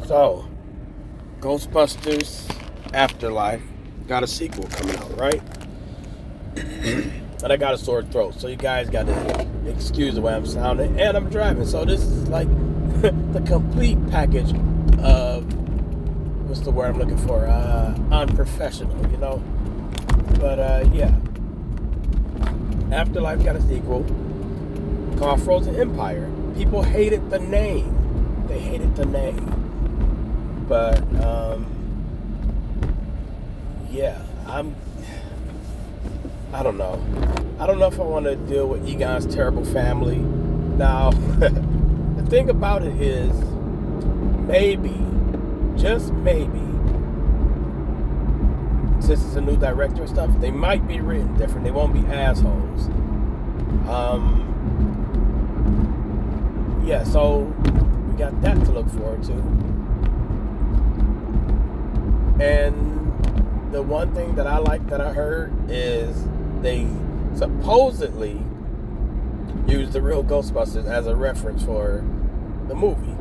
So, Ghostbusters Afterlife got a sequel coming out, right? And I got a sore throat, so you guys got to excuse the way I'm sounding. And I'm driving, so this is like the complete package of, what's the word I'm looking for? Unprofessional, you know? But yeah. Afterlife got a sequel called Frozen Empire. People hated the name. They hated the name. But, yeah, I don't know. I don't know if I want to deal with Egon's terrible family. Now, the thing about it is, maybe, just maybe, since it's a new director and stuff, they might be written different. They won't be assholes. Yeah, so we got that to look forward to. And the one thing that I like that I heard is they supposedly used the real Ghostbusters as a reference for the movie.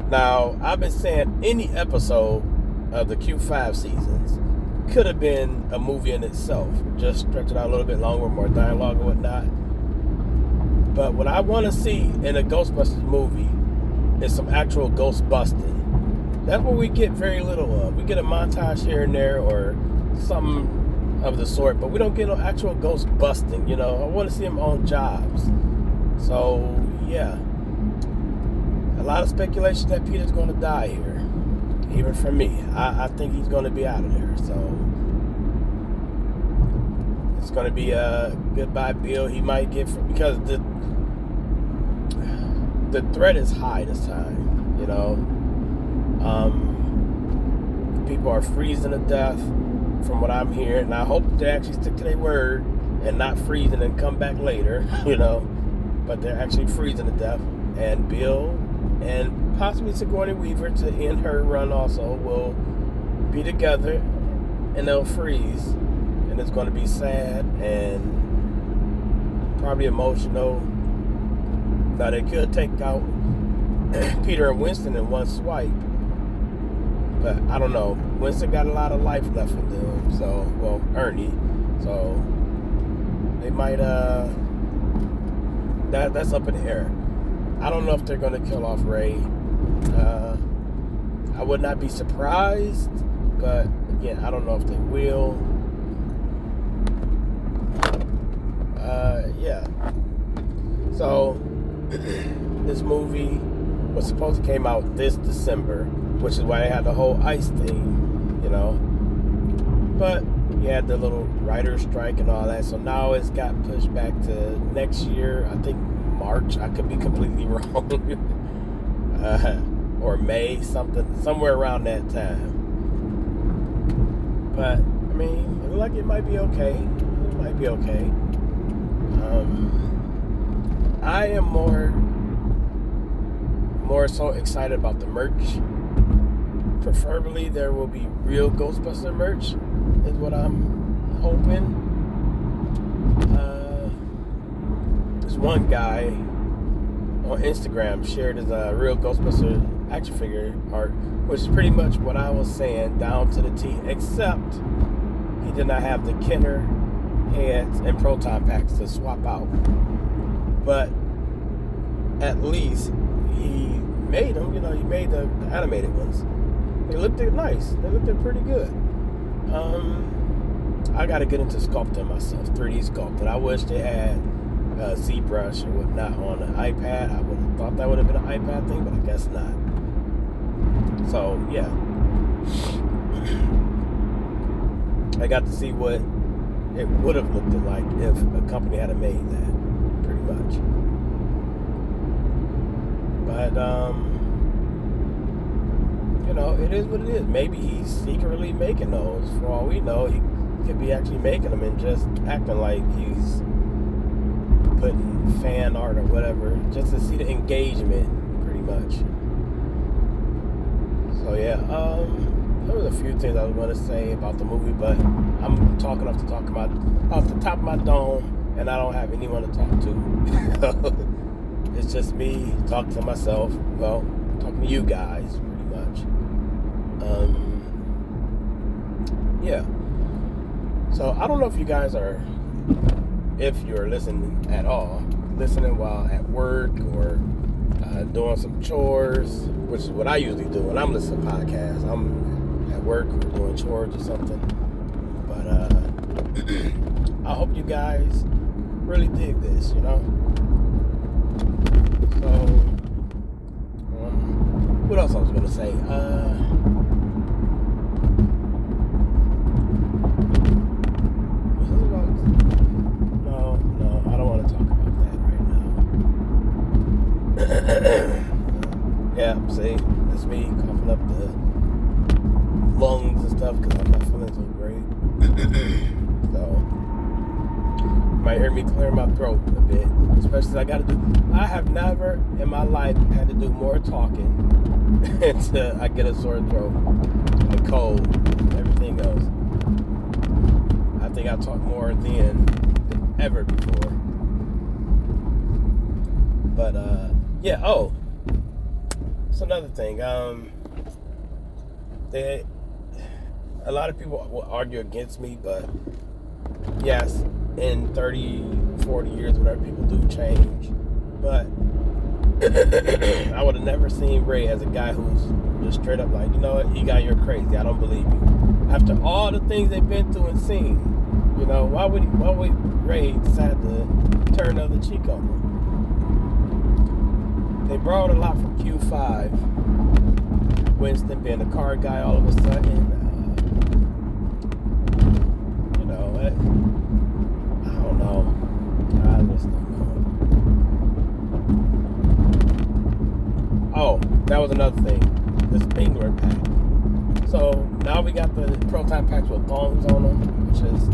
Now, I've been saying any episode of the Q5 seasons could have been a movie in itself. Just stretch it out a little bit longer, more dialogue and whatnot. But what I want to see in a Ghostbusters movie is some actual ghost busting. That's what we get very little of. We get a montage here and there or something of the sort, but we don't get no actual ghost busting, you know. I want to see them on jobs. So, yeah. A lot of speculation that Peter's going to die here. Even for me. I think he's going to be out of there. So, it's going to be a goodbye Bill. He might get, because the threat is high this time, you know. People are freezing to death from what I'm hearing, and I hope they actually stick to their word and not freezing and come back later, you know, but they're actually freezing to death. And Bill and possibly Sigourney Weaver, to end her run also, will be together and they'll freeze, and it's going to be sad and probably emotional. Now, they could take out Peter and Winston in one swipe, but I don't know. Winston got a lot of life left in them, so, well, Ernie, so they might, that's up in the air. I don't know if they're going to kill off Ray. I would not be surprised, but again, I don't know if they will. Yeah. So, this movie was supposed to came out this December, which is why they had the whole ice thing, you know. But you had the little writer's strike and all that, so now it's got pushed back to next year. I think March. I could be completely wrong. Or May, somewhere around that time. But I mean, it looks like it might be okay. It might be okay. I am more so excited about the merch. Preferably there will be real Ghostbuster merch, is what I'm hoping. This one guy on Instagram shared his real Ghostbuster action figure art, which is pretty much what I was saying, down to the T, except he did not have the Kenner heads and proton packs to swap out. But at least he made them, you know, he made the animated ones. They looked nice. They looked pretty good. I got to get into sculpting myself, 3D sculpting. I wish they had ZBrush or whatnot on an iPad. I would have thought that would have been an iPad thing, but I guess not. So, yeah. I got to see what it would have looked like if a company had made that, pretty much. But, you know, it is what it is. Maybe he's secretly making those. For all we know, he could be actually making them and just acting like he's putting fan art or whatever, just to see the engagement, pretty much. So yeah, there was a few things I was going to say about the movie, but I'm talking off the top of my dome, and I don't have anyone to talk to. It's just me talking to myself. Well, talking to you guys pretty much. Yeah. So I don't know if you guys are, if you're listening at all, listening while at work or doing some chores, which is what I usually do when I'm listening to podcasts. I'm at work or doing chores or something. But I hope you guys really dig this, you know. So, what else I was gonna say? No, I don't want to talk about that right now. Yeah, see, that's me coughing up the lungs and stuff because I'm not feeling so great. So, you might hear me clear my throat a bit, especially I have never in my life had to do more talking until I get a sore throat, a cold, and everything else. I think I talk more than ever before. But yeah. Oh, it's another thing. A lot of people will argue against me, but yes, in 30, 40 years, whatever, people do change. But I would have never seen Ray as a guy who's just straight up like, you know what, you're crazy. I don't believe you. After all the things they've been through and seen, you know, why would Ray decide to turn the other cheek on him? They borrowed a lot from Q5. Winston being a car guy all of a sudden. You know, I don't know. I just don't know. Oh, that was another thing. The Spengler pack. So now we got the proton packs with thongs on them, which is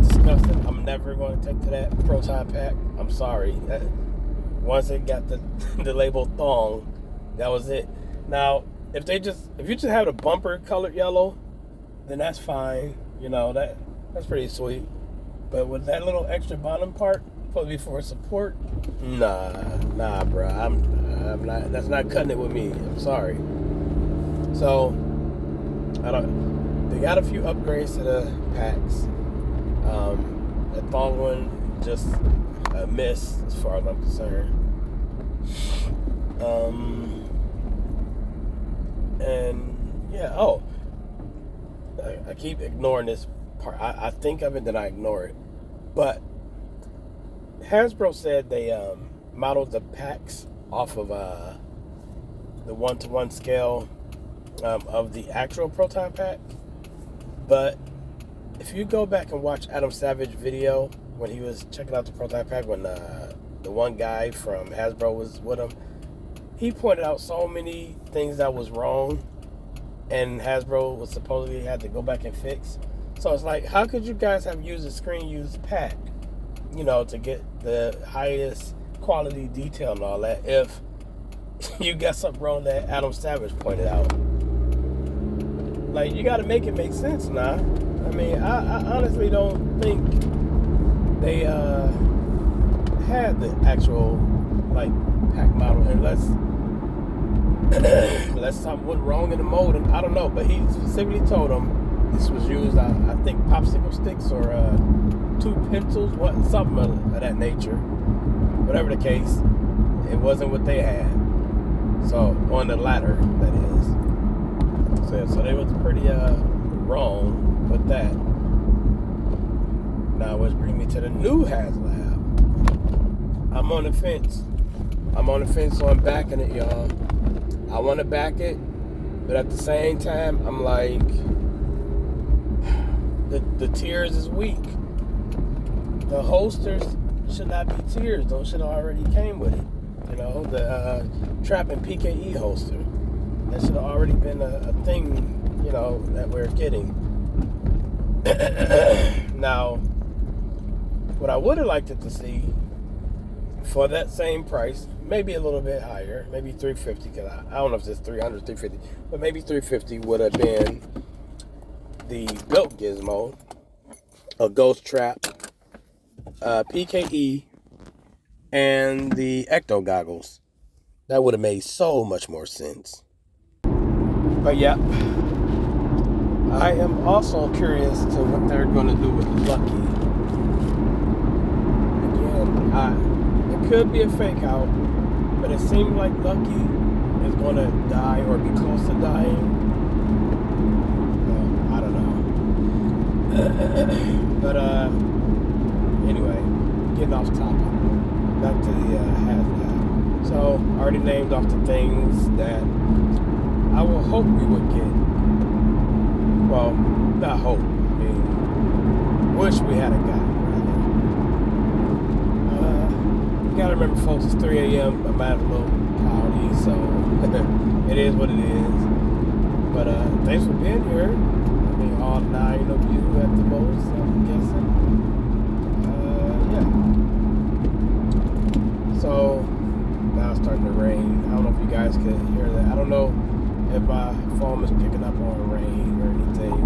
disgusting. I'm never going to take to that proton pack. I'm sorry. Once it got the label thong, that was it. Now, if you just have the bumper colored yellow, then that's fine. You know, that's pretty sweet. But with that little extra bottom part, supposed to be for support, nah, bro. I'm not. That's not cutting it with me. I'm sorry. So, they got a few upgrades to the packs. The thong one just a miss as far as I'm concerned. And yeah, I keep ignoring this part. I think of it, then I ignore it. But Hasbro said they modeled the packs off of the 1-to-1 scale of the actual proton pack. But if you go back and watch Adam Savage's video when he was checking out the proton pack, when the one guy from Hasbro was with him, he pointed out so many things that was wrong, and Hasbro was supposedly had to go back and fix. So it's like, how could you guys have used a screen-used pack, you know, to get the highest quality detail and all that, if you got something wrong that Adam Savage pointed out? Like, you got to make it make sense now. I mean, I honestly don't think they had the actual, like, pack model, unless something went wrong in the mold, and I don't know, but he specifically told them this was used, I think, popsicle sticks or 2 pencils, something of that nature. Whatever the case, it wasn't what they had. So, on the latter, that is. So they was pretty wrong with that. Now, which brings me to the new HasLab. I'm on the fence. So I'm backing it, y'all. I want to back it, but at the same time, I'm like, the tiers is weak. The holsters should not be tiers. Those should have already came with it. You know, the Trap and PKE holster. That should have already been a thing, you know, that we're getting. Now, what I would have liked it to see, for that same price, maybe a little bit higher, maybe $350, because I don't know if it's $300, $350, but maybe $350 would have been the built gizmo, a ghost trap, PKE, and the ecto goggles. That would have made so much more sense. But yeah, I am also curious to what they're going to do with Lucky. Again, it could be a fake out, but it seems like Lucky is going to die or be close to dying. I don't know. But anyway, getting off topic. Back to the hazmat. So I already named off the things that I will hope we would get. Well, not hope. I mean, wish we had a guy. You gotta remember, folks, it's 3 a.m. I'm at a little cloudy, so it is what it is. But thanks for being here. I mean, all 9 of you at the most, I'm guessing. Yeah. So now it's starting to rain. I don't know if you guys can hear that. I don't know if my phone is picking up on rain or anything,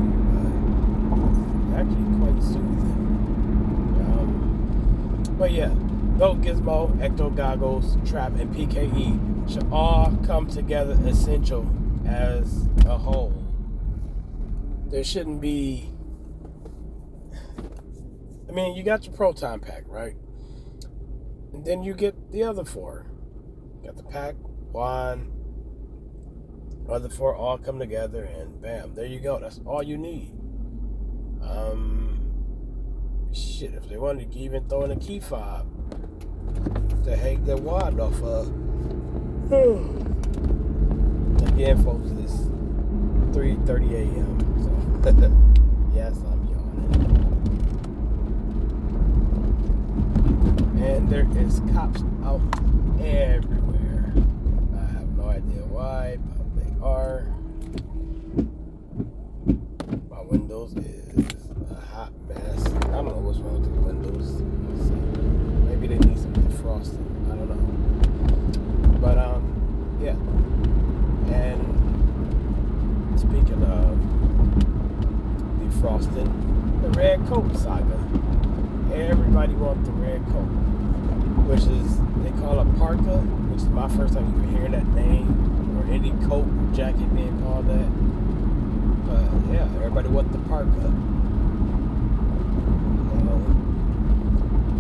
but it's actually quite soothing. But yeah, Goat Gizmo, Ecto Goggles, Trap, and PKE should all come together essential as a whole. There shouldn't be. I mean, you got your Proton Pack, right? And then you get the other 4. You got the pack, one. Other 4 all come together, and bam, there you go. That's all you need. Shit, if they wanted to even throw in a key fob to hang their wad off of. Again, folks, it's 3:30 a.m. So yes, I'm yawning. And there is cops out everywhere. I have no idea why, but they are. My windows is a hot mess. I don't know what's wrong with the windows. Let's see. Maybe they need some defrosting. I don't know. But yeah. And speaking of defrosting, the red coat saga. Everybody wants the red coat, which is, they call it parka, which is my first time even hearing that name, or any coat or jacket being called that. But yeah, everybody wants the parka.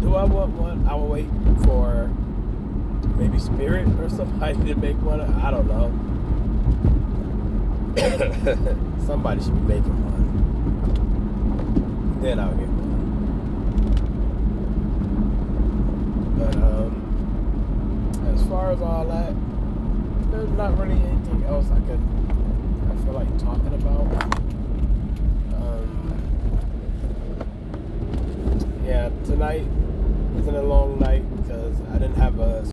Do I want one? I will wait for maybe Spirit or somebody to make one. I don't know. Somebody should be making one. Then I'll get one. But as far as all that, there's not really anything else I feel like talking about. Yeah, tonight isn't a long night because I didn't have a